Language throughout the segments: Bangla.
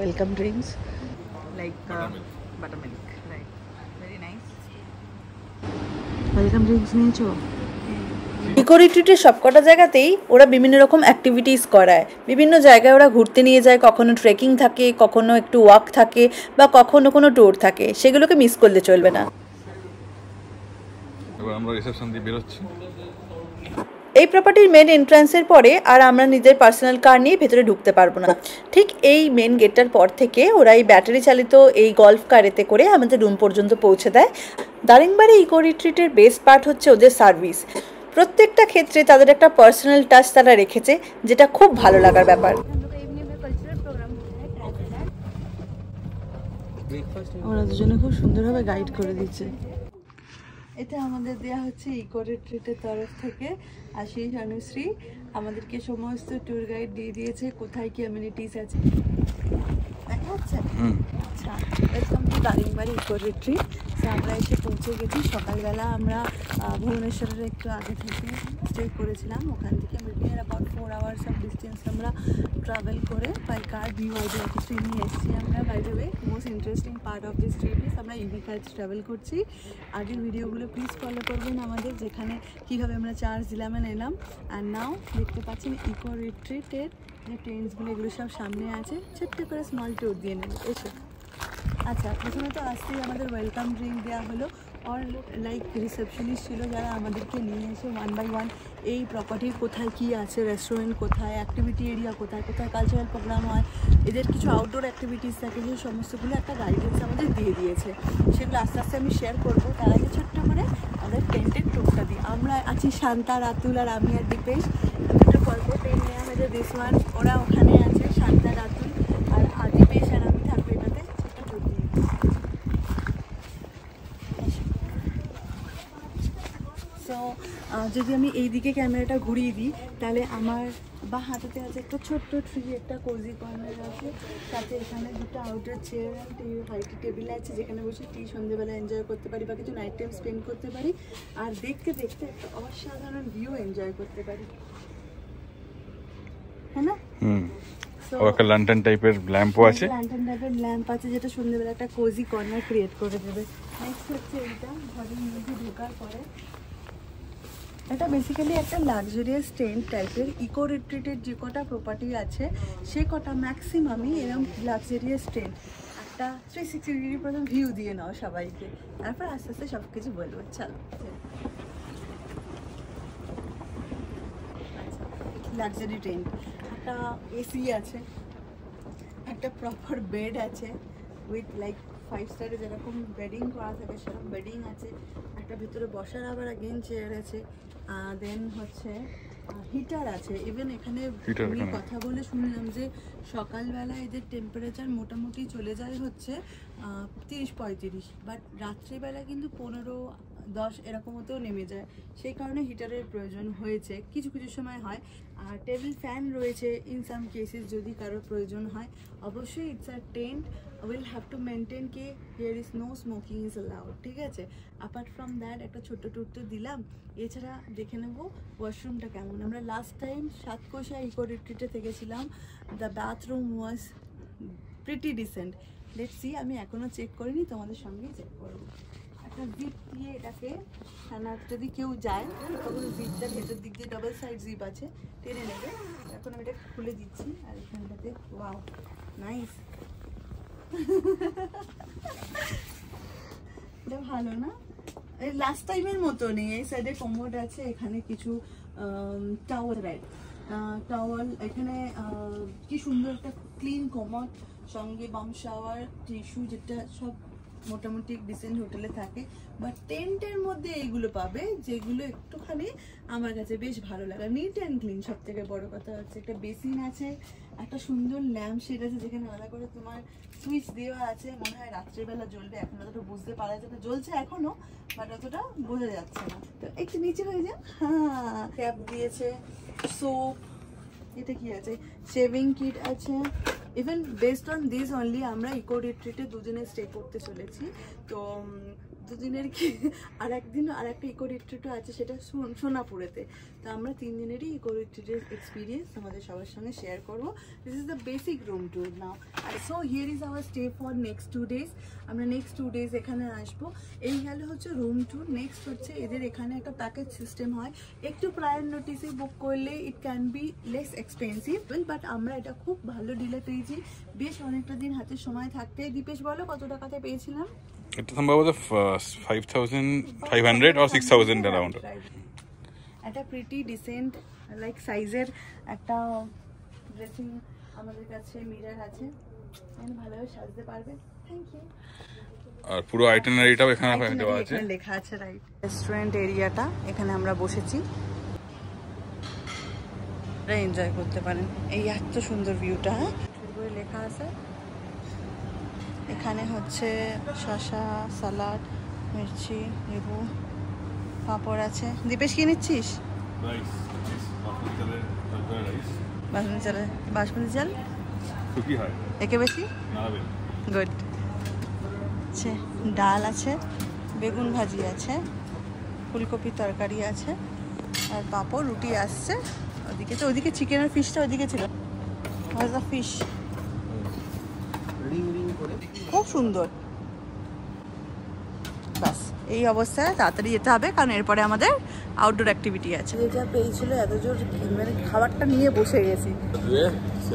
welcome drinks like buttermilk, right? Very nice. Welcome drinks নিয়েছো? ইকো রিট্রিটের সবকটা জায়গাতেই ওরা বিভিন্ন রকম অ্যাক্টিভিটিস করায়, বিভিন্ন জায়গায় ওরা ঘুরতে নিয়ে যায়, কখনো ট্রেকিং থাকে, কখনো একটু ওয়াক থাকে, বা কখনো কোনো ট্যুর থাকে, সেগুলোকে মিস করলে চলবে না। এবার আমরা রিসেপশন দিয়ে বের হচ্ছি। এই প্রপার্টির মেন এন্ট্রান্সের পরে আর আমরা নিজের পার্সোনাল কার নিয়ে ভেতরে ঢুকতে পারবো না। ঠিক এই মেন গেটটার পর থেকে ওরা এই ব্যাটারি চালিত এই গল্ফ কারেতে করে আমাদের রুম পর্যন্ত পৌঁছে দেয়। দারিংবাড়ি ইকো রিট্রিটের বেস্ট পার্ট হচ্ছে ওদের সার্ভিস। প্রত্যেকটা ক্ষেত্রে তাদের একটা পার্সোনাল টাচ তারা রেখেছে, যেটা খুব ভালো লাগার ব্যাপার। ওরা দুজনে খুব সুন্দরভাবে গাইড করে দিচ্ছে। এটা আমাদের দেওয়া হচ্ছে ইকো রিট্রিটের তরফ থেকে। আশিস অনুশ্রী আমাদেরকে সমস্ত ট্যুর গাইড দিয়ে দিয়েছে, কোথায় কি অ্যামিনিটিস আছে দেখা যাচ্ছে। আচ্ছা, welcome to Daringbadi eco retreat. আমরা এসে পৌঁছে গেছি। সকালবেলা আমরা ভুবনেশ্বরের একটু আগে থেকে স্টে করেছিলাম। ওখান থেকে near about 4 hours of distance আমরা ট্রাভেল করে বাই কার বিওয়াইডি কিছু নিয়ে এসেছি আমরা। By the way, most interesting part of this trip is আমরা ইভি কার ট্রাভেল করছি। আগের ভিডিওগুলো প্লিজ ফলো করবেন আমাদের, যেখানে কীভাবে আমরা চার্জ দিলাম এলাম। আর নাও দেখতে পাচ্ছেন ইকো রিট্রিটের যে ট্রেন্সগুলো, এগুলো সব সামনে আছে। ছোট্ট করে স্মল ট্যুর দিয়ে নেব, এসো। আচ্ছা, প্রথমে তো আসতেই আমাদের ওয়েলকাম ড্রিঙ্ক দেওয়া হলো। আর লাইক রিসেপশনিস্ট ছিল যারা আমাদেরকে নিয়ে এসে 1 by 1 এই প্রপার্টির কোথায় কী আছে, রেস্টুরেন্ট কোথায়, অ্যাক্টিভিটি এরিয়া কোথায়, কোথায় কালচারাল প্রোগ্রাম হয়, এদের কিছু আউটডোর অ্যাক্টিভিটিস থাকে, যে সমস্তগুলো একটা গাইডেন্স আমাদের দিয়ে দিয়েছে। সেগুলো আস্তে আস্তে আমি শেয়ার করবো। তার আগে ছোট্ট করে আমাদের টেন্টের টুকটা দিই। আমরা আছি শান্তা, রাতুল আর আমি আর দীপেশ। দুটো গল্প টেন নেওয়া হয়েছে দিস ওয়ান। ওরা ওখানে আছে, শান্তা, রাতুল আর দীপেশ আর আমি থাকবো এটাতে। সো যদি আমি এই দিকে ক্যামেরাটা ঘুরিয়ে দিই, তাহলে আমার বা হাতেতে আছে একটা ছোট্ট ট্রি, একটা কোজি কর্নার আছে, সাথে এখানে দুটো আউটডোর চেয়ার অ্যান্ড হাইটি টেবিল আছে, যেখানে বসে সন্ধ্যেবেলা এনজয় করতে পারি বা কিছু নাইট টাইম স্পেন্ড করতে পারি। আর দেখতে দেখতে একটা অসাধারণ ভিউ এনজয় করতে পারি, হ্যাঁ না? একটা ল্যান্টার্ন টাইপের ল্যাম্পও আছে, ল্যাম্প আছে, যেটা সন্ধ্যেবেলা একটা কোজি কর্নার ক্রিয়েট করে দেবে। নেক্সট হচ্ছে এইটা, ঘরের মধ্যে ঢোকার পরে এটা বেসিক্যালি একটা লাক্সারিয়াস টেন্ট টাইপের। ইকো রিট্রিটের যে কটা প্রপার্টি আছে সে কটা ম্যাক্সিমামই এরকম লাক্সারিয়াস টেন্ট। একটা 360 ডিগ্রি প্রথম ভিউ দিয়ে নাও সবাইকে, তারপর আস্তে আস্তে সব কিছু বলবো। চলো, লাক্সারি টেন্ট, একটা এসি আছে, একটা প্রপার বেড আছে উইথ লাইক 5 স্টারে যেরকম বেডিং করা থাকে সেরকম বেডিং আছে, একটা ভিতরে বসার আবার অ্যাগেন চেয়ার আছে, দেন হচ্ছে হিটার আছে। ইভেন এখানে আমি কথা বলে শুনলাম যে সকালবেলা এদের টেম্পারেচার মোটামুটি চলে যায় হচ্ছে 30-35, বাট রাত্রিবেলা কিন্তু 15-10 এরকম মতেও নেমে যায়। সেই কারণে হিটারের প্রয়োজন হয়েছে, কিছু কিছু সময় হয়। আর টেবিল ফ্যান রয়েছে ইন সাম কেসেস যদি কারোর প্রয়োজন হয়। অবশ্যই it's a tent, will have to maintain কে here is no smoking is allowed, ঠিক আছে? অ্যাপার্ট ফ্রম দ্যাট একটা ছোট্ট ট্যুর তো দিলাম। এছাড়া দেখে নেবো ওয়াশরুমটা কেমন। আমরা লাস্ট টাইম সাতকোশা ইকো রিট্রিটে থেকেছিলাম, the bathroom was pretty decent. Let's see, আমি এখনও চেক করিনি, তোমাদের সঙ্গেই চেক করবো। একটা জিপ দিয়ে এটাকে টানার, যদি কেউ যায় তখন জিপটা ভেতর দিক দিয়ে ডবল সাইড জিপ আছে, টেনে নেবে। এখন আমি এটা খুলে দিচ্ছি। আর এখানটাতে ওয়াও নাইস, এটা ভালো না? এই লাস্ট টাইমের মতো নেই। এই সাইডে কমোড আছে, এখানে কিছু টাওয়াল, রাইট টাওয়াল, এখানে কি সুন্দর একটা ক্লিন কমোড, সঙ্গে বাম শাওয়ার, টিস্যু, যেটা সব মোটামুটি ডিসেন্ট হোটেলে থাকে। বাট টেন্টের মধ্যে এইগুলো পাবে, যেগুলো একটুখানি আমার কাছে বেশ ভালো লাগে। নিট অ্যান্ড ক্লিন, সব থেকে বড় কথা হচ্ছে একটা বেসিন আছে, একটা সুন্দর ল্যাম্প শেড আছে, যেখানে আলাদা করে তোমার সুইচ দেওয়া আছে। মনে হয় রাত্রেবেলা জ্বলবে, এখন অতটা বুঝতে পারা যাবে না, জ্বলছে এখনো বাট অতটা বোঝা যাচ্ছে না। তো একটু নিচে হয়ে যায়। হ্যাঁ, ট্যাপ দিয়েছে, সোপ, এটা কি আছে, শেভিং কিট আছে। Even based on this only আমরা ইকো রিট্রিটে দুজনে স্টে করতে চলেছি। তো দুদিনের কি আর একটা ইকো রিট্রিটও আছে, সেটা সোনাপুরেতে। তো আমরা 3 দিনেরই ইকো রিট্রিটের এক্সপিরিয়েন্স আমাদের সবার সঙ্গে শেয়ার করবো। This is the basic room tour now. So here is our stay for next 2 days। আমরা নেক্সট 2 days এখানে আসবো। এই গেলে হচ্ছে রুম ট্যুর। নেক্সট হচ্ছে এদের এখানে একটা প্যাকেজ সিস্টেম হয়, একটু প্রায়র নোটিসে বুক করলে it can be less expensive, but আমরা এটা খুব ভালো ডিলে পেয়েছি। বেশ অনেকটা দিন হাতে সময় থাকতে। দীপেশ বলো কত টাকাতে পেয়েছিলাম? এটা সম্ভবত 5,500 or 6,000 around. একটা প্রিটি ডিসেন্ট লাইক সাইজের একটা ড্রেসিং আমাদের কাছে মিরর আছে, এখানে ভালোভাবে সাজতে পারবে। Thank you. আর পুরো আইটিনারিটাও এখানে দেওয়া আছে, এখানে লেখা আছে রাইট। রেস্টুরেন্ট এরিয়াটা, এখানে আমরা বসেছি, এনজয় করতে পারেন। এই এত সুন্দর ভিউটা, হ্যাঁ করে লেখা আছে। এখানে হচ্ছে শসা, সালাড, মির্চি, লেবু, পাঁপড় আছে। দীপেশ কি নিচ্ছিস? বাসমতি চাল একে বেশি গুড। ডাল আছে, বেগুন ভাজি আছে, ফুলকপি তরকারি আছে, আর পাঁপড়, রুটি আসছে। ওদিকে চিকেন আর ফিশটা ওদিকে ছিল। ফিশ খুব সুন্দর। বাস এই অবস্থায় তাড়াতাড়ি যেতে হবে, কারণ এরপরে আমাদের আউটডোর অ্যাক্টিভিটি আছে। যেটা পেয়েছিল এত জোর, মানে খাবারটা নিয়ে বসে গেছি।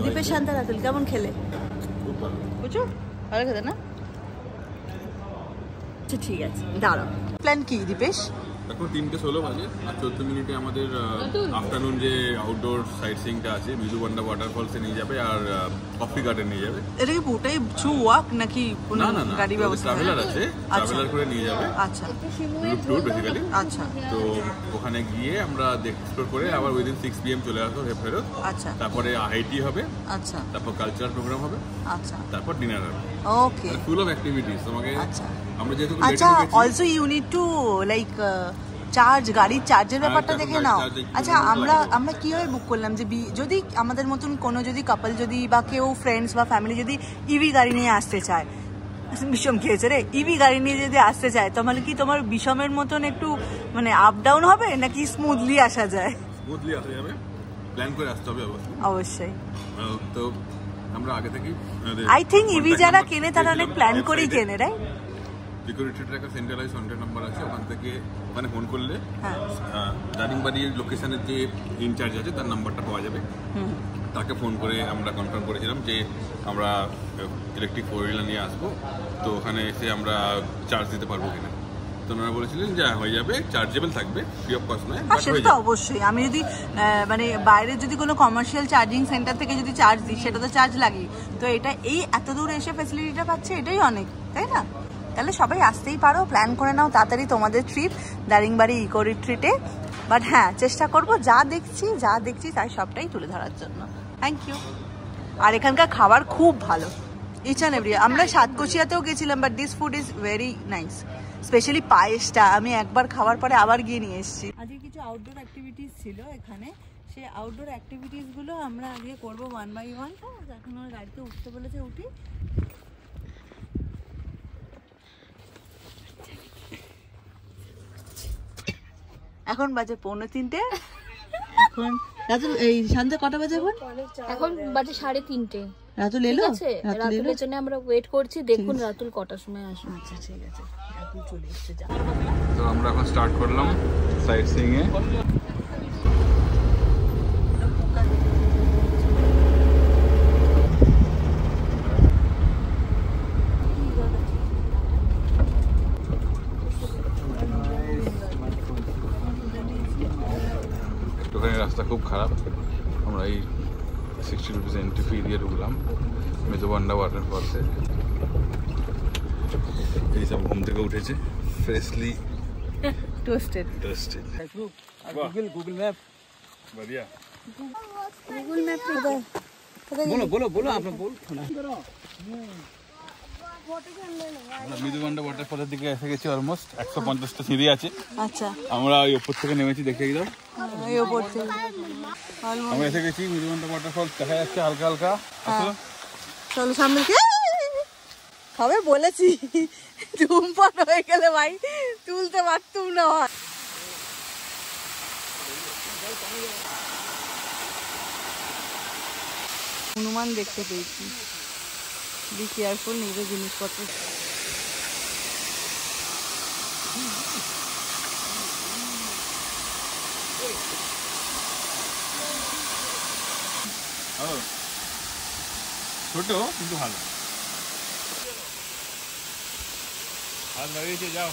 দীপেশ শান্তা রাতুল কেমন খেলে? বুঝছো ভালো খেতে না? আচ্ছা ঠিক আছে, দাঁড়াও। প্ল্যান কি দীপেশ? এখন 3:16 বাজে, আর 14 মিনিটে আমাদের আফটারনুন যে আউটডোর সাইট সিইংটা আছে, বিজুবান্ডা ওয়াটারফলসে নিয়ে যাবে আর কফি গার্ডেন নিয়ে যাবে। এটা কি পুরোটাই থ্রু ওয়াক নাকি কোনো গাড়ি ব্যবস্থা? ট্রাভেলার আছে, ট্রাভেলার করে নিয়ে যাবে। আচ্ছা, গ্রুপ ট্যুর বেসিক্যালি। আচ্ছা, তো ওখানে গিয়ে আমরা এক্সপ্লোর করে আবার উইদিন 6 PM চলে আসবো ফেরত। আচ্ছা, তারপরে আইটি হবে। আচ্ছা, তারপর কালচারাল প্রোগ্রাম হবে। আচ্ছা, তারপর ডিনার হবে। ওকে, ফুল অফ অ্যাক্টিভিটিস তোমাকে। আচ্ছা, আমরা যেহেতু আচ্ছা also you need to like charge, গাড়ির চার্জের ব্যাপারটা দেখে নাও। আচ্ছা, আমরা কিভাবে বুক করলাম যে যদি আমাদের মতন কোনো যদি কাপল যদি বা কেউ ফ্রেন্ডস বা ফ্যামিলি যদি ইভি গাড়ি নিয়ে আসতে চায়, বিষম খেয়েছে রে, ইভি গাড়ি নিয়ে যদি আসতে চায়, তাহলে কি তোমার বিষমের মতন একটু মানে আপ ডাউন হবে নাকি স্মুথলি আসা যায়? স্মুথলি আসা যাবে, প্ল্যান করে আসতে হবে অবশ্যই। তো আমরা আগে থেকেই আই থিঙ্ক ইভি যারা কেনে তারা অনেক প্ল্যান করেই কেনে, রাইট? সিকিউরিটির একটা সেন্ট্রালাইজ কন্ট্যাক্ট নাম্বার আছে, ওখান থেকে মানে ফোন করলে দারিংবাড়ির লোকেশনের যে ইনচার্জ আছে তার নাম্বারটা পাওয়া যাবে। তাকে ফোন করে আমরা কনফার্ম করেছিলাম যে আমরা ইলেকট্রিক 4-wheeler নিয়ে আসবো, তো ওখানে এসে আমরা চার্জ দিতে পারবো কিনা। তো ওনারা বলেছিলেন যে হয়ে যাবে, চার্জেবল থাকবে, ফ্রি অফ কস্ট নয়। সেটা তো অবশ্যই, আমি যদি মানে বাইরে যদি কোনো কমার্শিয়াল চার্জিং সেন্টার থেকে যদি চার্জ দিই সেটা তো চার্জ লাগে। তো এটা এই এত দূর এসে ফ্যাসিলিটিটা পাচ্ছে, এটাই অনেক, তাই না? তাহলে সবাই আসতেই পারো, প্ল্যান করে নাও তাড়াতাড়ি তোমাদের ট্রিপ দারিংবাড়ি ইকো রিট্রিটে। বাট হ্যাঁ, চেষ্টা করবো যা দেখছি তাই সবটাই তুলে ধরার জন্য। Thank you. আর এখানকার খাবার খুব ভালো, ইচ অ্যান্ড এভরি। আমরা সাতকোচিয়াতেও গেছিলাম, but this food is very nice. Specially পায়েসটা আমি একবার খাওয়ার পরে আবার গিয়ে নিয়ে এসেছি। আজকে কিছু আউটডোর অ্যাক্টিভিটিস ছিল এখানে, সেই আউটডোর অ্যাক্টিভিটিসগুলো আমরা আগে করবো 1 by 1। এখন ওর গাড়িতে উঠতে বলেছে, উঠি। এখন বাজে 2:45। এখন রাতুল এই শান্তে কটা বাজে? এখন বাজে 3:30। রাতুল এলো? রাতুলের জন্য আমরা ওয়েট করছি, দেখুন রাতুল কটার সময় আসবে। আচ্ছা ঠিক আছে, রাতুল চলে এসেছে। যা, তো আমরা এখন স্টার্ট করলাম সাইট সিইং এ। রাস্তা খুব খারাপ, আমরা এই 60 রুপিস এন্ট্রি ফি দিয়ে ঢুকলাম মেজোবান্ডা ওয়াটারফলসে। এই সব ঘুম থেকে উঠেছে, ফ্রেশলি টোস্টেড। গুগল मैप बढ़िया। গুগল ম্যাপ बोलो आप बोल। আমরা মেজোবান্ডা ওয়াটারফলের দিকে এসে গেছি, অলমোস্ট 150টা সিঁড়ি আছে। আচ্ছা, আমরা ওই উপর থেকে নেমেছি, দেখে দাও এই উপর থেকে আমরা এসে গেছি। মেজোবান্ডা ওয়াটারফল দেখা যাচ্ছে হালকা হালকা। চলো সামনে। খাবে বলেছি, ধূমপান হয়ে গেলে ভাই তুলতে পারতুম না। হনুমান দেখতে পেয়েছি। বি কেয়ারফুল, নিজের জিনিসপত্র। ছোট কিন্তু ভালো। হাত লাগিয়েছে, যাও।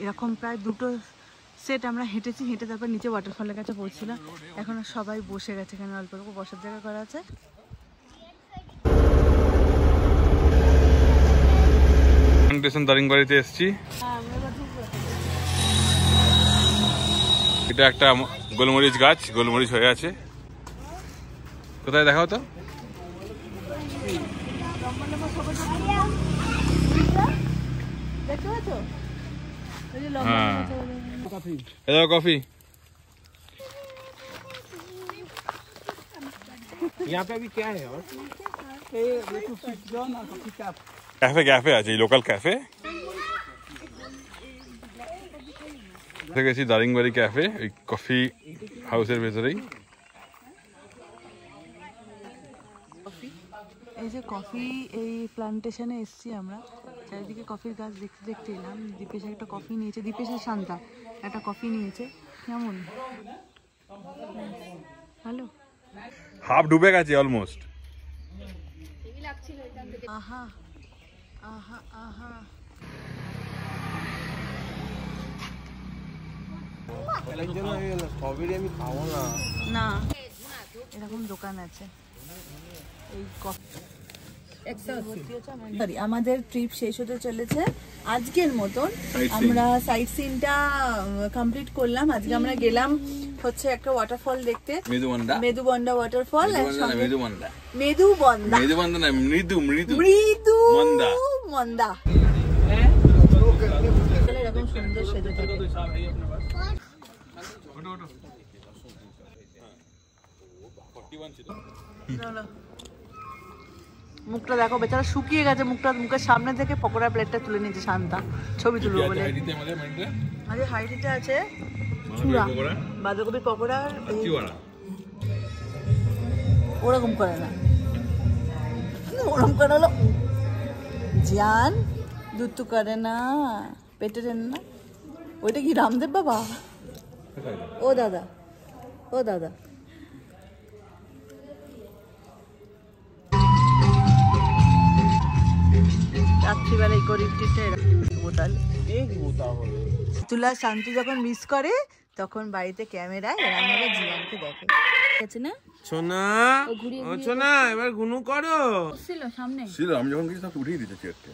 এরকম প্রায় 2টো সেট আমরা হেঁটেছি, হেঁটে তারপর নিচে ওয়াটারফলের কাছে পৌঁছছিলাম। এখন সবাই বসে গেছে, এখানে অল্প অল্প বসার জায়গা করা আছে। দারিংবাড়িতে এসেছি। এটা একটা গোলমরিচ গাছ, গোলমরিচ হয়ে আছে। কোথায় দেখাও তো? হ্যাঁ, কফি। यहाँ पे अभी क्या है और ক্যাফে ক্যাফে আছে, লোকাল ক্যাফে। গেছি দারিংবাড়ি ক্যাফে, ওই কফি হাউসের ভেতরেই। এই যে কফি, এই প্লান্টেশনে এসছি আমরা। চারিদিকে কফির গাছ দেখতে দেখতে এলাম। দীপেশ একটা কফি নিয়েছে, দীপেশ আর শান্তা একটা কফি নিয়েছে। কেমন? ভালো। হাফ ডুবে গেছে অলমোস্ট। আহা আহা আহা, स्ट्रॉबेरी আমি খাবো না। না এরকম দোকান আছে। এই সরি, আমাদের ট্রিপ শেষ হতে চলেছে আজকের মতন। আমরা সাইট সিনটা কমপ্লিট করলাম। আজকে আমরা গেলাম হচ্ছে একটা ওয়াটারফল দেখতে, মেদুবন্ডা ওয়াটারফল। মেদুবন্ডা না, মৃদু মন্দা। এরকম সুন্দর সেজে থাকে। মুখটা দেখো, বেচারা শুকিয়ে গেছে মুখটা। মুখের সামনে থেকে পকোড়া প্লেটটা তুলে নিয়েছে শান্তা, ছবি তুলবো বলে। আরে হাইটিতে আছে চূড়া, বাঁধাকপি পকোড়া। ওরকম করে না, ওরকম করে হলো জান, দুধ করে না, পেটে না। ওইটা কি রামদেব বাবা? ও দাদা, ও দাদা। রাত্রিবেলায় গরিবটিতে তুলা শান্তি যখন মিস করে তখন বাড়িতে ক্যামেরায় এরকমভাবে জীবনকে দেখে। আছে না সোনা, ও সোনা, এবার গুনু করো। ছিল সামনে, ছিল আমি যখন কিছু উঠিয়ে দিতে চেয়ারটা।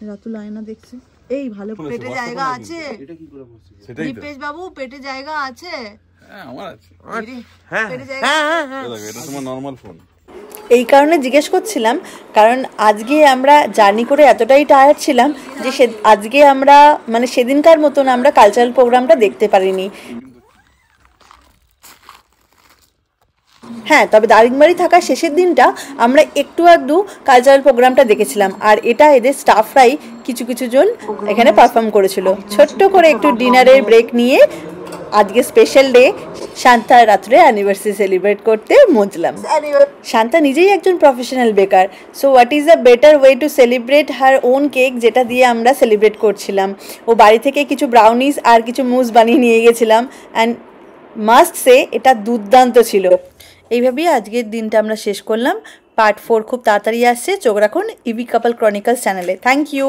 রাতুল আয়না দেখছে। এই ভালো পেটে জায়গা আছে? এটা কি করে বলছিস? সেটাই তো। দীপেশ বাবু পেটে জায়গা আছে? হ্যাঁ, আমার আছে। হ্যাঁ পেটে জায়গা। এটা তোমার নরমাল ফোন। এই কারণে জিজ্ঞেস করছিলাম, কারণ আজকে আমরা জার্নি করে এতটাই টায়ার্ড ছিলাম যে আজকে আমরা মানে সেদিনকার মতন আমরা কালচারাল প্রোগ্রামটা দেখতে পারিনি। হ্যাঁ, তবে দারিংবাড়ি থাকার শেষের দিনটা আমরা একটু আধটু কালচারাল প্রোগ্রামটা দেখেছিলাম। আর এটা এদের স্টাফরাই কিছু কিছু জন এখানে পারফর্ম করেছিল। ছোট্ট করে একটু ডিনারের ব্রেক নিয়ে আজকে স্পেশাল ডে শান্তার রাত্রে অ্যানিভার্সারি সেলিব্রেট করতে মজলাম। শান্তা নিজেই একজন প্রফেশনাল বেকার, so what is a better way to celebrate her own cake, যেটা দিয়ে আমরা সেলিব্রেট করছিলাম। ও বাড়ি থেকে কিছু ব্রাউনিজ আর কিছু মুস বানিয়ে নিয়ে গেছিলাম, অ্যান্ড মাস্ট সে এটা দুর্দান্ত ছিল। এইভাবেই আজকের দিনটা আমরা শেষ করলাম। পার্ট 4 খুব তাড়াতাড়ি আসছে, চোখ রাখুন ইভি কাপল ক্রনিকলস চ্যানেলে। Thank you.